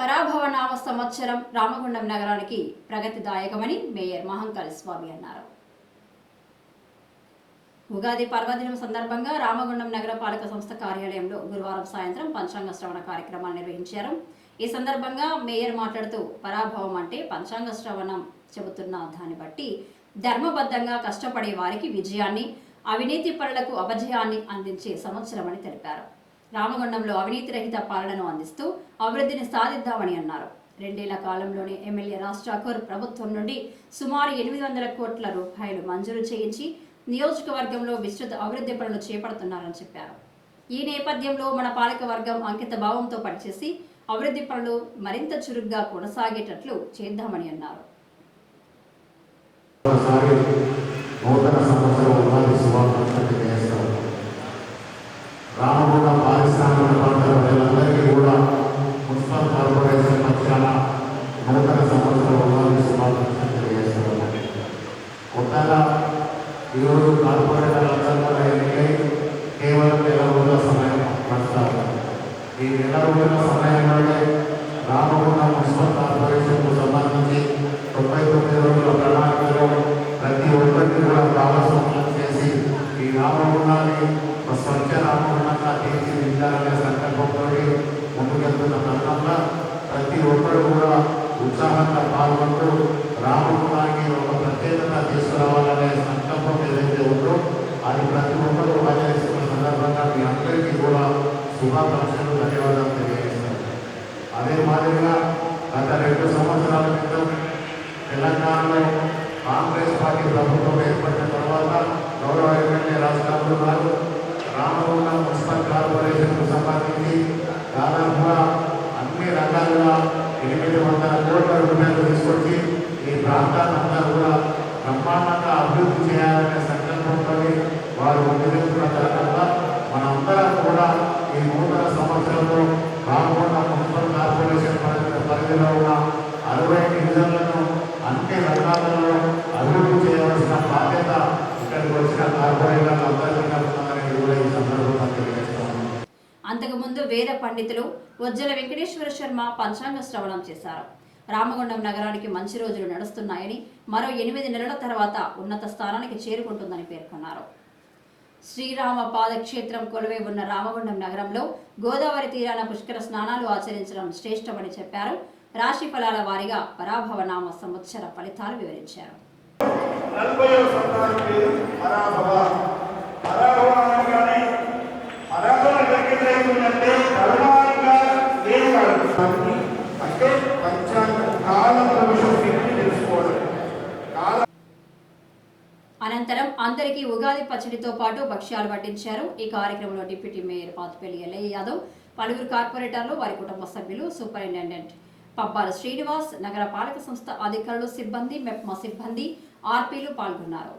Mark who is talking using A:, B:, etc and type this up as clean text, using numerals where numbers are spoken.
A: పరాభవనామ సంవత్సరం రామగుండం నగరానికి ప్రగతిదాయకమని మేయర్ మహంకాళి స్వామి అన్నారు. ఉగాది పర్వదినం సందర్భంగా రామగుండం నగరపాలక సంస్థ కార్యాలయంలో గురువారం సాయంత్రం పంచాంగ శ్రవణ కార్యక్రమాన్ని నిర్వహించారు. ఈ సందర్భంగా మేయర్ మాట్లాడుతూ, పరాభవం అంటే పంచాంగ శ్రవణం చెబుతున్న దాన్ని బట్టి ధర్మబద్ధంగా కష్టపడే వారికి విజయాన్ని, అవినీతి పరులకు అపజయాన్ని అందించే సంవత్సరమని తెలిపారు. రామగుండంలో అవినీతి రహిత పాలనను అందిస్తూ అభివృద్ధిని సాధిద్దామని అన్నారు. 2 ఏళ్ల కాలంలోనే ఎమ్మెల్యే రాజ్ ఠాకూర్ ప్రభుత్వం నుండి సుమారు 800 కోట్ల రూపాయలు మంజూరు చేయించి నియోజకవర్గంలో విస్తృత అభివృద్ధి పనులు చేపడుతున్నారని చెప్పారు. ఈ నేపథ్యంలో మన పాలక వర్గం అంకిత భావంతో పనిచేసి అభివృద్ధి పనులు మరింత చురుగ్గా కొనసాగేటట్లు చేద్దామని అన్నారు.
B: రామగుండం పారిశ్రామిక ప్రాంతాల ప్రజలందరికీ కూడా మున్సిపల్ కార్పొరేషన్ పక్షాన నూతన సంవత్సరం ఉగాది శుభాకాంక్షలు తెలియజేస్తున్నాను. కొత్తగా ఈరోజు కార్పొరేటర్లందరూ కూడా ఎన్నికై కేవలం 1 రోజుల సమయం పడతారు. ఈ 1 రోజుల సమయంలోనే రామగుండం మున్సిపల్ కార్పొరేషన్కు సంబంధించి 99 రోజుల ప్రణాళికలో ప్రతి ఒక్కరికి కూడా కావాల్సిన చేసి ఈ రామగుండాన్ని స్వచ్ఛ రామగుండంగా తీర్చిదిద్దాలనే సంకల్పంతో ముందుకెళ్తున్న తరుణంలో ప్రతి ఒక్కరు కూడా ఉత్సాహంగా పాల్గొంటూ రామగుండానికి ఒక ప్రత్యేకత తీసుకురావాలనే సంకల్పం ఏదైతే ఉందో అది ప్రతి ఒక్కరూ ఆచరిస్తున్న సందర్భంగా మీ అందరికీ కూడా శుభాకాంక్షలు, ధన్యవాదాలు తెలియజేస్తారు. అదే మాదిరిగా గత 2 సంవత్సరాల క్రితం తెలంగాణలో కాంగ్రెస్ పార్టీ ప్రభుత్వం ఏర్పడిన తర్వాత గౌరవ ఎమ్మెల్యే రాజ్ ఠాకూర్ గారు రామగుండం మున్సిపల్ కార్పొరేషన్కు సంబంధించి దాదాపుగా అన్ని రకాలుగా 800 కోట్ల రూపాయలు తీసుకొచ్చి ఈ ప్రాంతాన్ని అంతా కూడా బ్రహ్మాండంగా అభివృద్ధి చేయాలనే సంకల్పంతో వారు ముందుకెళ్తున్న తరుణంగా మనందరం కూడా ఈ నూతన సంవత్సరంలో రామగుండం మున్సిపల్ కార్పొరేషన్ పరిధిలో ఉన్న 60 డివిజన్లను అన్ని రంగాలలో అభివృద్ధి చేయవలసిన బాధ్యత ఇక్కడికి వచ్చిన కార్పొరేటర్లు అందరికీ కూడా ఈ సందర్భంగా తెలియజేస్తాము.
A: అంతకుముందు వేద పండితులు వజ్జల వెంకటేశ్వర శర్మ పంచాంగ శ్రవణం చేశారు. రామగుండం నగరానికి మంచి రోజులు నడుస్తున్నాయని, మరో 8 నెలల తర్వాత ఉన్నత స్థానానికి చేరుకుంటుందని పేర్కొన్నారు. శ్రీరామ పాదక్షేత్రం కొలువై ఉన్న రామగుండం నగరంలో గోదావరి తీరాన పుష్కర స్నానాలు ఆచరించడం శ్రేష్టమని చెప్పారు. రాశి ఫలాల వారీగా పరాభవనామ సంవత్సర ఫలితాలు వివరించారు. అనంతరం అందరికీ ఉగాది పచ్చడితో పాటు భక్ష్యాలు వడ్డించారు. ఈ కార్యక్రమంలో డిప్యూటీ మేయర్ పాతుపల్లి ఎల్లయ్య యాదవ్, పలువురు కార్పొరేటర్లు, వారి కుటుంబ సభ్యులు, సూపరింటెండెంట్ పబ్బాల శ్రీనివాస్, నగర పాలక సంస్థ అధికారులు, సిబ్బంది, మెప్మా సిబ్బంది, ఆర్పీలు పాల్గొన్నారు.